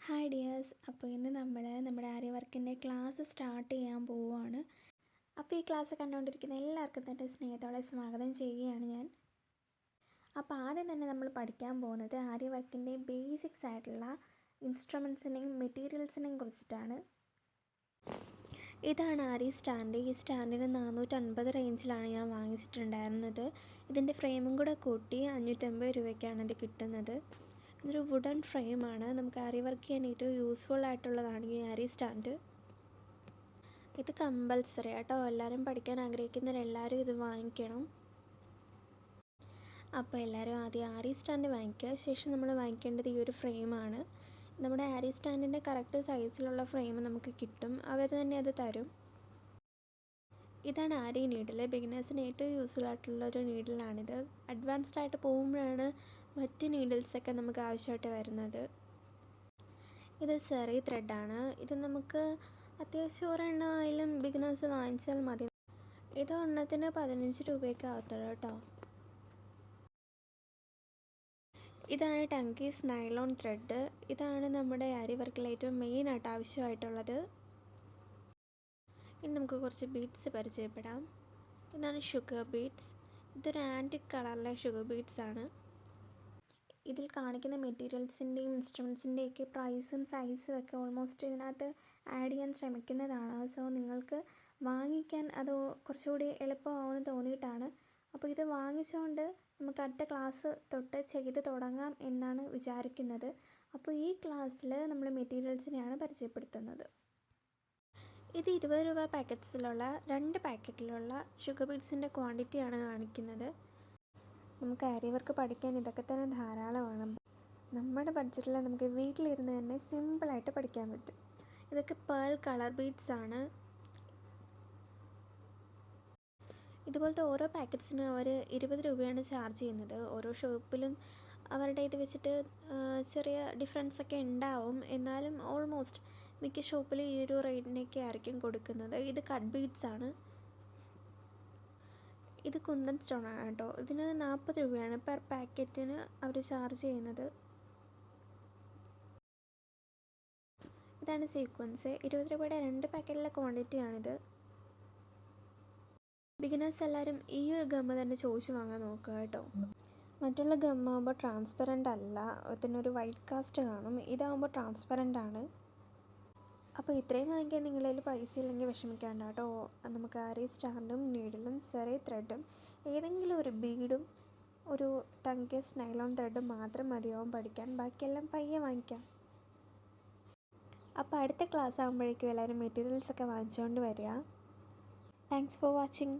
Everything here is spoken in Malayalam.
Hi dears. അപ്പോൾ ഇന്ന് നമ്മുടെ ആര്യ വർക്കിൻ്റെ ക്ലാസ് സ്റ്റാർട്ട് ചെയ്യാൻ പോവുകയാണ്. അപ്പോൾ ഈ ക്ലാസ് കണ്ടുകൊണ്ടിരിക്കുന്ന എല്ലാവർക്കും തന്നെ സ്നേഹത്തോടെ സ്വാഗതം ചെയ്യുകയാണ് ഞാൻ. അപ്പോൾ ആദ്യം തന്നെ നമ്മൾ പഠിക്കാൻ പോകുന്നത് ആര്യ വർക്കിൻ്റെ ബേസിക്സ് ആയിട്ടുള്ള ഇൻസ്ട്രുമെൻസിനെയും മെറ്റീരിയൽസിനെയും കുറിച്ചിട്ടാണ്. ഇതാണ് ആര്യ സ്റ്റാൻഡ്. ഈ സ്റ്റാൻഡിന് 450 റേഞ്ചിലാണ് ഞാൻ വാങ്ങിച്ചിട്ടുണ്ടായിരുന്നത്. ഇതിൻ്റെ ഫ്രെയിമും കൂടെ കൂട്ടി 550 രൂപയ്ക്കാണ് ഇത് കിട്ടുന്നത്. ഇതൊരു വുഡൻ ഫ്രെയിമാണ്. നമുക്ക് ആര്യ വർക്ക് ചെയ്യാൻ ഏറ്റവും യൂസ്ഫുൾ ആയിട്ടുള്ളതാണ് ഈ ആര്യ സ്റ്റാൻഡ്. ഇത് കമ്പൽസറി കേട്ടോ, എല്ലാവരും പഠിക്കാൻ ആഗ്രഹിക്കുന്നവരെല്ലാവരും ഇത് വാങ്ങിക്കണം. അപ്പോൾ എല്ലാവരും ആദ്യം ആര്യ സ്റ്റാൻഡ് വാങ്ങിക്കുക. ശേഷം നമ്മൾ വാങ്ങിക്കേണ്ടത് ഈ ഒരു ഫ്രെയിമാണ്. നമ്മുടെ ആര്യ സ്റ്റാൻഡിൻ്റെ കറക്റ്റ് സൈസിലുള്ള ഫ്രെയിം നമുക്ക് കിട്ടും, അവർ തന്നെ അത് തരും. ഇതാണ് ആര്യ നീഡിൽ. ബിഗിനേഴ്സിന് ഏറ്റവും യൂസ്ഫുൾ ആയിട്ടുള്ളൊരു നീഡിലാണിത്. അഡ്വാൻസ്ഡ് ആയിട്ട് പോകുമ്പോഴാണ് മറ്റ് നീഡിൽസൊക്കെ നമുക്ക് ആവശ്യമായിട്ട് വരുന്നത്. ഇത് സെറി ത്രെഡാണ്. ഇത് നമുക്ക് അത്യാവശ്യം ഒരെണ്ണമായാലും ബിഗിനേഴ്സ് വാങ്ങിച്ചാൽ മതി. ഇത് ഒരെണ്ണത്തിന് 15 രൂപയൊക്കെ ആകത്തുള്ളൂ കേട്ടോ. ഇതാണ് ടങ്കീസ് നൈലോൺ ത്രെഡ്. ഇതാണ് നമ്മുടെ ആര്യ വർക്കിൽ ഏറ്റവും മെയിനായിട്ട് ആവശ്യമായിട്ടുള്ളത്. ഇനി നമുക്ക് കുറച്ച് ബീഡ്സ് പരിചയപ്പെടാം. ഇതാണ് ഷുഗർ ബീഡ്സ്. ഇതൊരു ആൻറ്റിക് കളറിലെ ഷുഗർ ബീഡ്സ് ആണ്. ഇതിൽ കാണിക്കുന്ന മെറ്റീരിയൽസിൻ്റെയും ഇൻസ്ട്രുമെൻസിൻ്റെയൊക്കെ പ്രൈസും സൈസും ഒക്കെ ഓൾമോസ്റ്റ് ഇതിനകത്ത് ആഡ് ചെയ്യാൻ ശ്രമിക്കുന്നതാണ്. സോ നിങ്ങൾക്ക് വാങ്ങിക്കാൻ അത് കുറച്ചുകൂടി എളുപ്പമാവുമെന്ന് തോന്നിയിട്ടാണ്. അപ്പോൾ ഇത് വാങ്ങിച്ചുകൊണ്ട് നമുക്ക് അടുത്ത ക്ലാസ് തൊട്ട് ചെയ്ത് തുടങ്ങാം എന്നാണ് വിചാരിക്കുന്നത്. അപ്പോൾ ഈ ക്ലാസ്സിൽ നമ്മൾ മെറ്റീരിയൽസിനെയാണ് പരിചയപ്പെടുത്തുന്നത്. ഇത് 20 രൂപ പാക്കറ്റ്സിലുള്ള 2 പാക്കറ്റിലുള്ള ഷുഗർ ബീഡ്സിൻ്റെ ക്വാണ്ടിറ്റിയാണ് കാണിക്കുന്നത്. നമുക്ക് ആര്യ വർക്ക് പഠിക്കാൻ ഇതൊക്കെ തന്നെ ധാരാളമാണ്. നമ്മുടെ ബഡ്ജറ്റിൽ നമുക്ക് വീട്ടിലിരുന്ന് തന്നെ സിമ്പിളായിട്ട് പഠിക്കാൻ പറ്റും. ഇതൊക്കെ പേൾ കളർ ബീഡ്സ് ആണ്. ഇതുപോലത്തെ ഓരോ പാക്കറ്റ്സിനും അവർ 20 രൂപയാണ് ചാർജ് ചെയ്യുന്നത്. ഓരോ ഷോപ്പിലും അവരുടെ ഇത് വെച്ചിട്ട് ചെറിയ ഡിഫറൻസ് ഒക്കെ ഉണ്ടാവും. എന്നാലും ഓൾമോസ്റ്റ് മിക്ക ഷോപ്പിലും ഈ ഒരു റേറ്റിനൊക്കെ ആയിരിക്കും കൊടുക്കുന്നത്. ഇത് കട്ട് ബീഡ്സ് ആണ്. ഇത് കുന്തൻ സ്റ്റോൺ ആണ് കേട്ടോ. ഇതിന് 40 രൂപയാണ് പെർ പാക്കറ്റിന് അവർ ചാർജ് ചെയ്യുന്നത്. ഇതാണ് സീക്വൻസ്. 20 രൂപയുടെ 2 പാക്കറ്റിലെ ക്വാണ്ടിറ്റിയാണിത്. ബിഗിനേഴ്സ് എല്ലാവരും ഈ ഒരു ഗമ്മ തന്നെ ചോദിച്ച് വാങ്ങാൻ നോക്കുക കേട്ടോ. മറ്റുള്ള ഗമ്മാകുമ്പോൾ ട്രാൻസ്പെറൻ്റ് അല്ല, ഇതിനൊരു വൈറ്റ് കാസ്റ്റ് കാണും. ഇതാകുമ്പോൾ ട്രാൻസ്പെറൻ്റ് ആണ്. അപ്പോൾ ഇത്രയും വാങ്ങിക്കാൻ നിങ്ങളിൽ പൈസ ഇല്ലെങ്കിൽ വിഷമിക്കാണ്ട് കേട്ടോ. നമുക്ക് ആര്യ സ്റ്റാൻഡും നീഡിലും സെറി ത്രെഡും ഏതെങ്കിലും ഒരു ബീഡും ഒരു ടങ്കീസ് നൈലോൺ ത്രെഡും മാത്രം മതിയാവും പഠിക്കാൻ. ബാക്കിയെല്ലാം പയ്യെ വാങ്ങിക്കാം. അപ്പോൾ അടുത്ത ക്ലാസ് ആകുമ്പോഴേക്കും എല്ലാവരും മെറ്റീരിയൽസൊക്കെ വാങ്ങിച്ചുകൊണ്ട് വരിക. Thanks for watching.